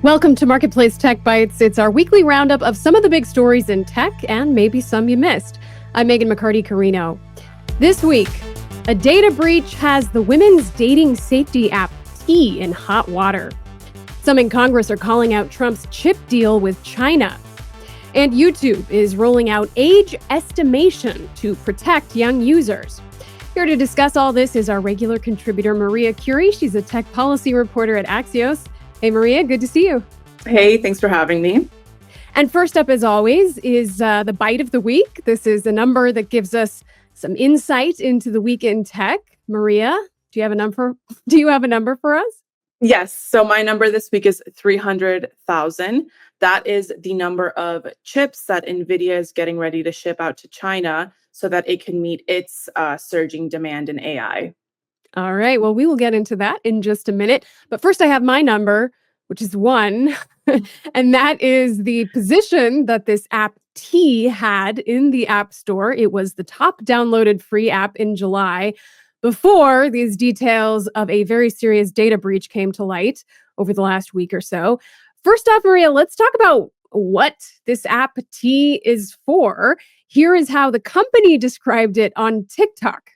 Welcome to Marketplace Tech Bytes. It's our weekly roundup of some of the big stories in tech and maybe some you missed. I'm Meghan McCarty, Carino. This week, a data breach has the women's dating safety app T in hot water. Some in Congress are calling out Trump's chip deal with China. And YouTube is rolling out age estimation to protect young users. Here to discuss all this is our regular contributor, Maria Curi. She's a tech policy reporter at Axios. Hey, Maria, good to see you. Hey, thanks for having me. And first up, as always, is the bite of the week. This is a number that gives us some insight into the week in tech. Maria, do you have a number? Do you have a number for us? Yes. So my number this week is 300,000. That is the number of chips that Nvidia is getting ready to ship out to China so that it can meet its surging demand in AI. All right. Well, we will get into that in just a minute. But first, I have my number, which is 1. And that is the position that this app T had in the App Store. It was the top downloaded free app in July before these details of a very serious data breach came to light over the last week or so. First off, Maria, let's talk about what this app T is for. Here is how the company described it on TikTok.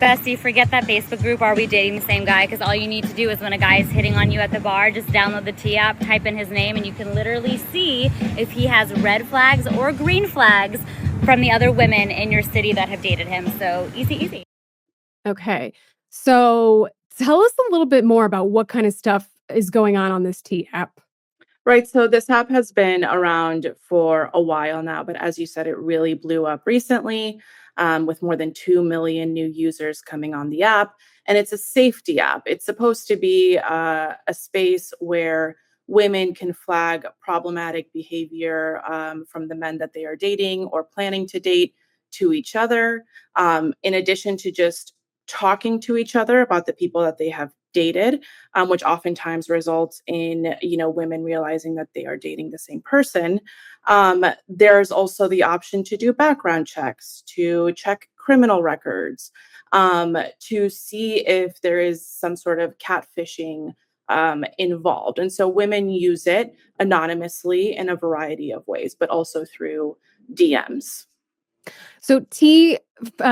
Bestie, forget that Facebook group, Are We Dating the Same Guy? Because all you need to do is when a guy is hitting on you at the bar, just download the T app, type in his name, and you can literally see if he has red flags or green flags from the other women in your city that have dated him. So easy, easy. Okay. So tell us a little bit more about what kind of stuff is going on this T app. Right. So this app has been around for a while now, but as you said, it really blew up recently with more than 2 million new users coming on the app. And it's a safety app. It's supposed to be a space where women can flag problematic behavior from the men that they are dating or planning to date to each other, in addition to just talking to each other about the people that they have dated, which oftentimes results in women realizing that they are dating the same person. There's also the option to do background checks, to check criminal records, to see if there is some sort of catfishing involved. And so women use it anonymously in a variety of ways, but also through DMs. So T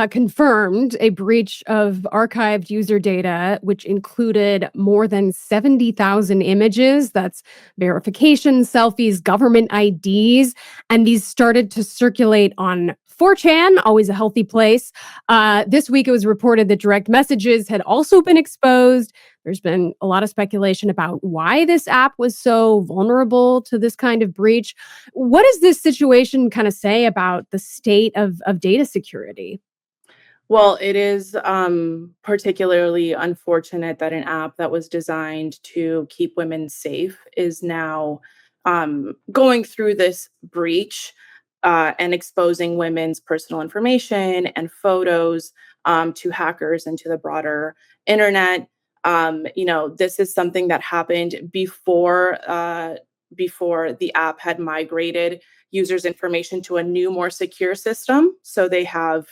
confirmed a breach of archived user data, which included more than 70,000 images. That's verification, selfies, government IDs. And these started to circulate on 4chan, always a healthy place. This week, it was reported that direct messages had also been exposed. There's been a lot of speculation about why this app was so vulnerable to this kind of breach. What does this situation kind of say about the state of data security? Well, it is particularly unfortunate that an app that was designed to keep women safe is now going through this breach and exposing women's personal information and photos to hackers and to the broader internet. This is something that happened before the app had migrated users' information to a new, more secure system. So they have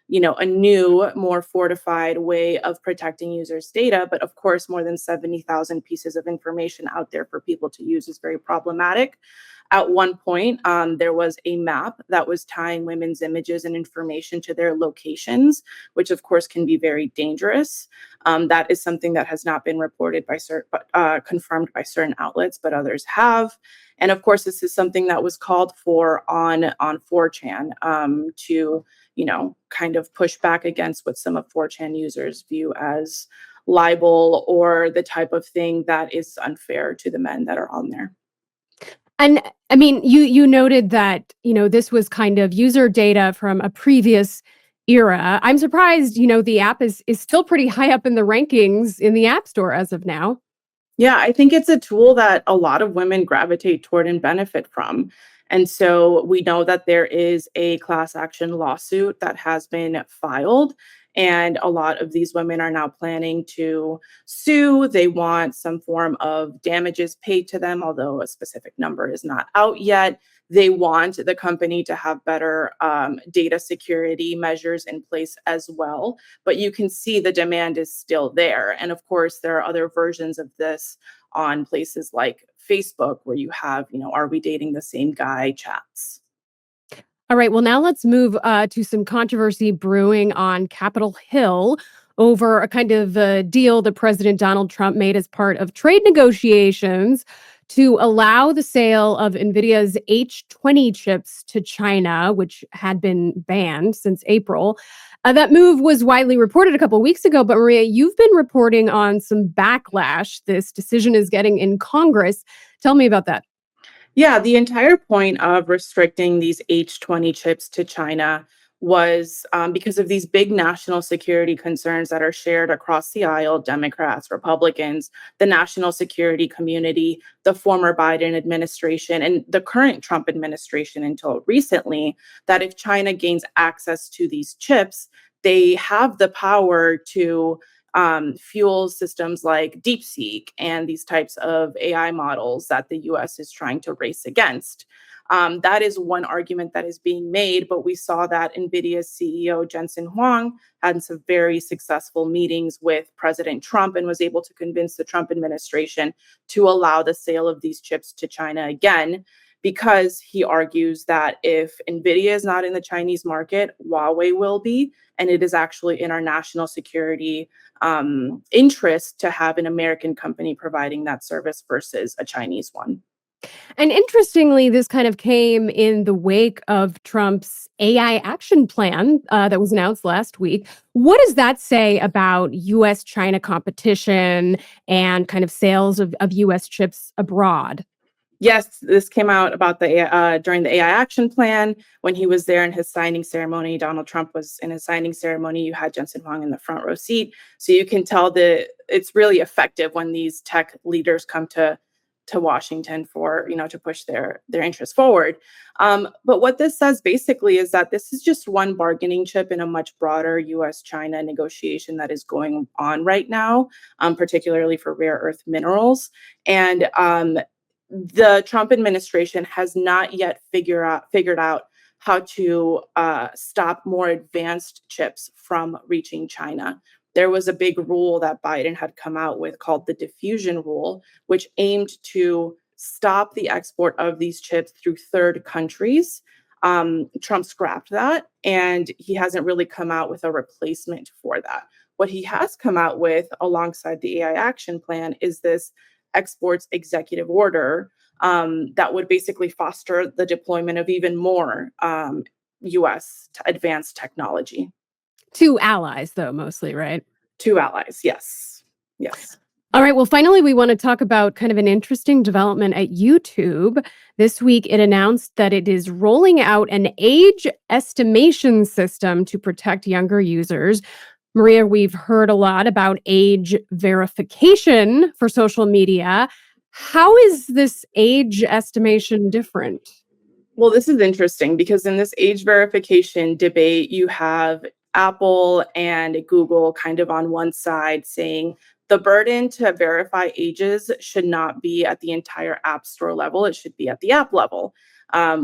a new, more fortified way of protecting users' data. But of course, more than 70,000 pieces of information out there for people to use is very problematic. At one point, there was a map that was tying women's images and information to their locations, which of course can be very dangerous. That is something that has not been reported by confirmed by certain outlets, but others have. And of course, this is something that was called for on 4chan to kind of push back against what some of 4chan users view as libel or the type of thing that is unfair to the men that are on there. And I mean, you noted that, this was kind of user data from a previous era. I'm surprised, the app is still pretty high up in the rankings in the App Store as of now. Yeah, I think it's a tool that a lot of women gravitate toward and benefit from. And so we know that there is a class action lawsuit that has been filed. And a lot of these women are now planning to sue. They want some form of damages paid to them, although a specific number is not out yet. They want the company to have better data security measures in place as well. But you can see the demand is still there. And of course, there are other versions of this on places like Facebook where you have, are we dating the same guy chats. All right. Well, now let's move to some controversy brewing on Capitol Hill over a kind of deal that President Donald Trump made as part of trade negotiations to allow the sale of Nvidia's H20 chips to China, which had been banned since April. That move was widely reported a couple of weeks ago, but Maria, you've been reporting on some backlash this decision is getting in Congress. Tell me about that. Yeah, the entire point of restricting these H20 chips to China was because of these big national security concerns that are shared across the aisle: Democrats, Republicans, the national security community, the former Biden administration, and the current Trump administration until recently, that if China gains access to these chips, they have the power to fuel systems like DeepSeek and these types of AI models that the US is trying to race against. That is one argument that is being made, but we saw that NVIDIA's CEO Jensen Huang had some very successful meetings with President Trump and was able to convince the Trump administration to allow the sale of these chips to China again, because he argues that if NVIDIA is not in the Chinese market, Huawei will be, and it is actually in our national security interest to have an American company providing that service versus a Chinese one. And interestingly, this kind of came in the wake of Trump's AI action plan that was announced last week. What does that say about US China competition and kind of sales of US chips abroad? Yes, this came out about the during the AI action plan when he was there in his signing ceremony. Donald Trump was in his signing ceremony. You had Jensen Huang in the front row seat, so you can tell that it's really effective when these tech leaders come to Washington for to push their interests forward. But what this says basically is that this is just one bargaining chip in a much broader U.S.-China negotiation that is going on right now, particularly for rare earth minerals. And the Trump administration has not yet figured out how to stop more advanced chips from reaching China. There was a big rule that Biden had come out with called the diffusion rule, which aimed to stop the export of these chips through third countries. Trump scrapped that, and he hasn't really come out with a replacement for that. What he has come out with alongside the AI action plan is this exports executive order that would basically foster the deployment of even more U.S. advanced technology. To allies, though, mostly, right? To allies, yes. Yes. All right. Well, finally, we want to talk about kind of an interesting development at YouTube. This week, it announced that it is rolling out an age estimation system to protect younger users. Maria, we've heard a lot about age verification for social media. How is this age estimation different? Well, this is interesting because in this age verification debate, you have Apple and Google kind of on one side saying the burden to verify ages should not be at the entire App Store level. It should be at the app level,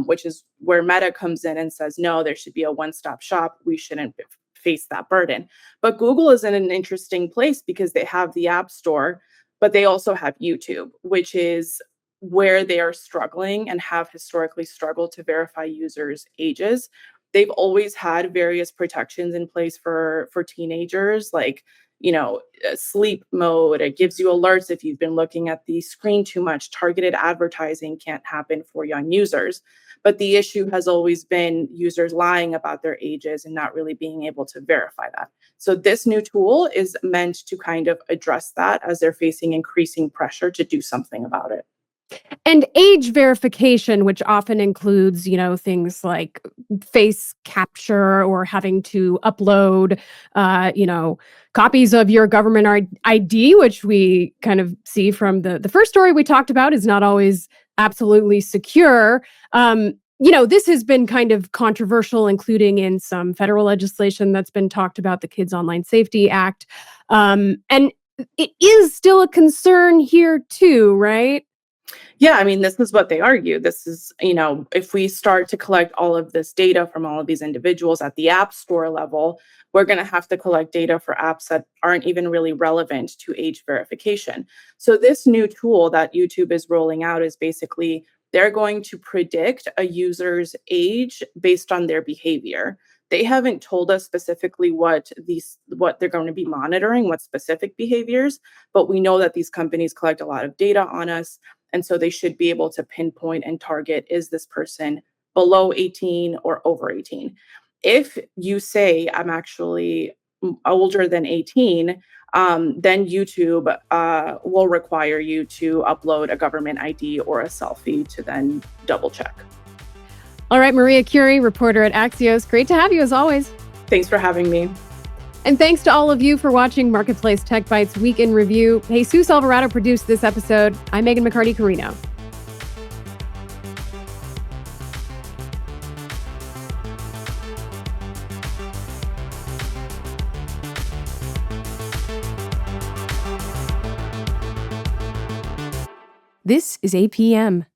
which is where Meta comes in and says, no, there should be a one-stop shop. We shouldn't face that burden. But Google is in an interesting place because they have the App Store, but they also have YouTube, which is where they are struggling and have historically struggled to verify users' ages. They've always had various protections in place for teenagers, like sleep mode. It gives you alerts if you've been looking at the screen too much. Targeted advertising can't happen for young users. But the issue has always been users lying about their ages and not really being able to verify that. So this new tool is meant to kind of address that as they're facing increasing pressure to do something about it. And age verification, which often includes, things like face capture or having to upload, copies of your government ID, which we kind of see from the first story we talked about is not always absolutely secure. This has been kind of controversial, including in some federal legislation that's been talked about, the Kids Online Safety Act. And it is still a concern here too, right? Yeah, I mean, this is what they argue. This is, if we start to collect all of this data from all of these individuals at the App Store level, we're going to have to collect data for apps that aren't even really relevant to age verification. So, this new tool that YouTube is rolling out is basically they're going to predict a user's age based on their behavior. They haven't told us specifically what they're going to be monitoring, what specific behaviors, but we know that these companies collect a lot of data on us, and so they should be able to pinpoint and target, is this person below 18 or over 18? If you say, I'm actually older than 18, then YouTube will require you to upload a government ID or a selfie to then double check. All right, Maria Curi, reporter at Axios. Great to have you as always. Thanks for having me. And thanks to all of you for watching Marketplace Tech Bytes Week in Review. Jesus Alvarado produced this episode. I'm Meghan McCarty Carino. This is APM.